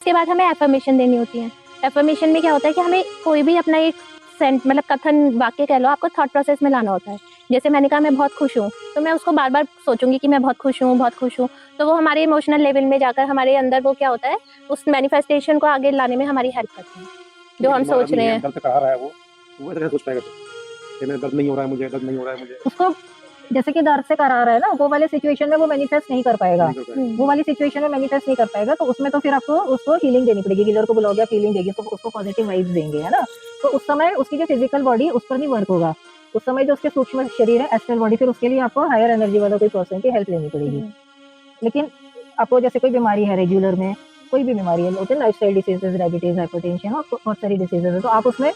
उसके बाद हमें एफर्मेशन देनी होती है। एफर्मेशन में क्या होता है कि हमें कोई भी अपना एक मतलब कथन वाक्य कह लो, आपको थॉट प्रोसेस में लाना होता है। जैसे मैंने कहा मैं बहुत खुश हूँ, तो मैं उसको बार बार सोचूंगी कि मैं बहुत खुश हूँ, बहुत खुश हूँ। तो वो हमारे इमोशनल लेवल में जाकर हमारे अंदर वो क्या होता है, उस मैनिफेस्टेशन को आगे लाने में हमारी हेल्प करती है जो हम सोच रहे हैं। दर्द कहा रहा है वो ऐसे सोच पाएगा कि मेरा दर्द नहीं हो रहा है, मुझे दर्द नहीं हो रहा है मुझे। उसको जैसे कि दर्द से करा रहा है ना, वो वाले सिचुएशन में वो मैनिफेस्ट नहीं कर पाएगा। वो वाली सिचुएशन में मैनिफेस्ट नहीं कर पाएगा, तो उसमें तो फिर आपको उसको हीलिंग देनी पड़ेगी। हीलर को बुलाओगे, फीलिंग देगी, तो उसको पॉजिटिव वाइब्स देंगे, है ना। तो उस समय उसकी जो फिजिकल बॉडी उस पर नहीं वर्क होगा। उस समय जो उसके सूक्ष्म शरीर है, एस्ट्रल बॉडी, फिर उसके लिए आपको हायर एनर्जी वाला कोई पर्सन की हेल्प लेनी पड़ेगी। लेकिन आपको जैसे कोई बीमारी है रेगुलर में, कोई भी बीमारी है, होते हैं लाइफस्टाइल डिसीजेस, डायबिटीज, हाइपरटेंशन और बहुत सारी डिसीजेस है, तो आप उसमें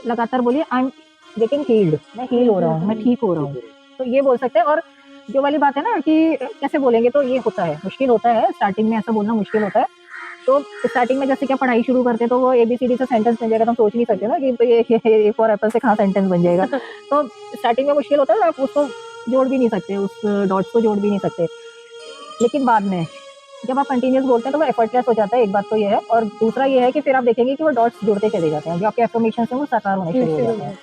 लगातार बोलिए आई एम गेटिंग हील्ड, मैं हील हो रहा हूँ, मैं ठीक हो रहा हूँ। तो ये बोल सकते हैं। और जो वाली बात है ना कि कैसे बोलेंगे, तो ये होता है, मुश्किल होता है स्टार्टिंग में, ऐसा बोलना मुश्किल होता है। तो स्टार्टिंग में जैसे क्या पढ़ाई शुरू करते हैं, तो वो एबीसीडी से सेंटेंस बन जाएगा, तो हम सोच नहीं सकते ना कि तो ये फॉर एप्पल से कहाँ सेंटेंस बन जाएगा। तो स्टार्टिंग में मुश्किल होता है, आप उसको जोड़ भी नहीं सकते, उस डॉट्स को जोड़ भी नहीं सकते। लेकिन बाद में जब आप कंटिन्यूस बोलते हैं तो वो एफर्टलेस हो जाता है, एक बात तो ये है। और दूसरा ये है कि फिर आप देखेंगे कि वो डॉट्स जुड़ते चले जाते हैं, जो आपके एफर्मेशन से वो साकार होने शुरू हो जाते हैं।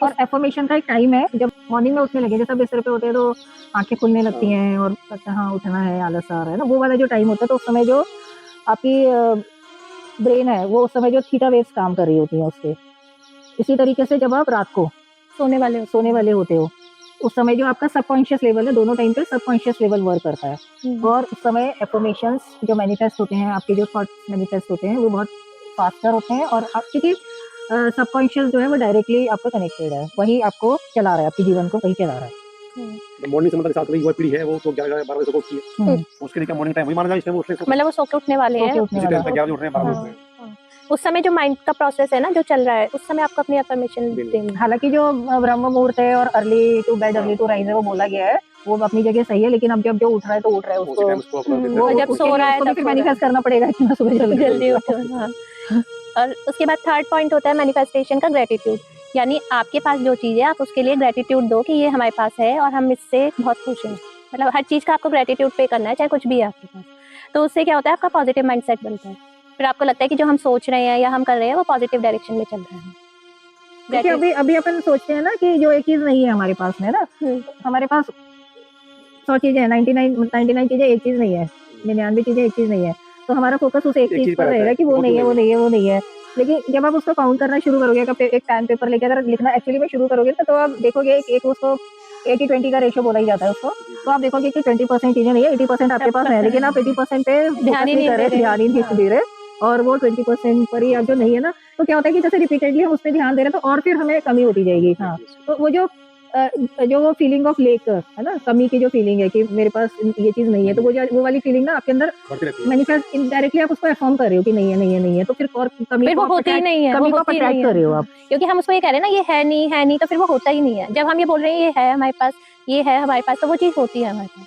और एफर्मेशन का एक टाइम है, जब मॉर्निंग में उठने लगे, जैसे बिस्तर पे होते हैं तो आंखें खुलने लगती हैं और लगता है हाँ उठना है, आलस आ रहा है ना, वो वाला जो टाइम होता है, तो उस समय जो आपकी ब्रेन है, वो उस समय जो थीटा वेव्स काम कर रही होती है उसके। इसी तरीके से जब आप रात को सोने वाले होते हो, उस समय जो आपका सबकॉन्शियस लेवल है, दोनों टाइम पे सबकॉन्शियस लेवल वर्क करता है। और उस समय एफर्मेशंस जो मैनिफेस्ट होते हैं, आपके जो थॉट्स मैनिफेस्ट होते हैं, वो बहुत फास्टर होते हैं। और आप क्योंकि सबकॉन्शियस जो है वो डायरेक्टली आपको कनेक्टेड है, वही आपको चला रहा है, आपके जीवन को वही चला रहा है। मॉर्निंग से मतलब साथ में युवा पीढ़ी है, वो तो 11-12 बजे सोती है, उसके लिए क्या मॉर्निंग टाइम वही माना जाए, इसमें वो मतलब वो सो के उठने वाले हैं, 11 बजे उठ रहे हैं, 12 बजे उठ रहे हैं। उस समय जो माइंड का प्रोसेस है ना जो चल रहा है, उस समय आपको अपनी अफर्मेशन देनी। हालांकि जो ब्रह्म मुहूर्त है और early to bed early to rise है, वो बोला गया है, वो अपनी जगह सही है। लेकिन अब जब जो उठ रहा है तो उठ रहा है, उसको वो जब सो रहा है तब मैनिफेस्ट करना पड़ेगा कि मैं सुबह जल्दी उठूं। हाँ। और उसके बाद थर्ड पॉइंट होता है मैनिफेस्टेशन का ग्रेटिट्यूड, यानी आपके पास जो चीज़ है आप उसके लिए ग्रेटिट्यूड दो कि ये हमारे पास है और हम इससे बहुत खुश हैं। मतलब हर चीज़ का आपको ग्रेटिट्यूड पे करना है, चाहे कुछ भी है आपके पास। तो उससे क्या होता है, आपका पॉजिटिव माइंडसेट बनता है। फिर आपको लगता है कि जो हम सोच रहे हैं या हम कर रहे हैं वो पॉजिटिव डायरेक्शन में चल रहा है। देखिए अभी अपन सोचते हैं ना कि जो एक चीज नहीं है हमारे पास में ना, हमारे पास 100 चीजें हैं, 99 चीजें एक चीज नहीं है, 99 चीजें एक चीज नहीं है। तो हमारा फोकस उस एक चीज पर रहेगा कि वो नहीं है, वो नहीं है, वो नहीं है। लेकिन जब आप उसको काउंट करना शुरू करोगे, एक पेन पेपर लेके अगर लिखना एक्चुअली में शुरू करोगे तो आप देखोगे एक उसको 80-20 का रेशियो बोला ही जाता है उसको। तो आप देखोगे कि 20% चीजें नहीं है, 80% आपके पास है, लेकिन आप 80% पे ध्यान ही नहीं दे रहे और वो 20% पर ही आप जो नहीं है ना, तो क्या होता है कि जैसे रिपीटेडली हम उस पर ध्यान दे रहे हैं तो और फिर हमें कमी होती जाएगी। हाँ, तो वो जो वो फीलिंग ऑफ लेक है ना, कमी की जो फीलिंग है कि मेरे पास ये चीज नहीं है, तो वो वाली फीलिंग ना आपके अंदर मैनिफेस्ट इनडायरेक्टली आप उसको अफर्म कर रहे हो कि नहीं है, नहीं है, नहीं है, तो फिर और कमी को होती ही नहीं है, कमी को अट्रैक्ट कर रहे हो आप, क्योंकि हम उसको ये कह रहे हैं ना ये है नहीं, तो फिर वो होता ही नहीं है। जब हम ये बोल रहे हैं ये है हमारे पास, ये है हमारे पास, तो वो चीज होती है हमारे पास।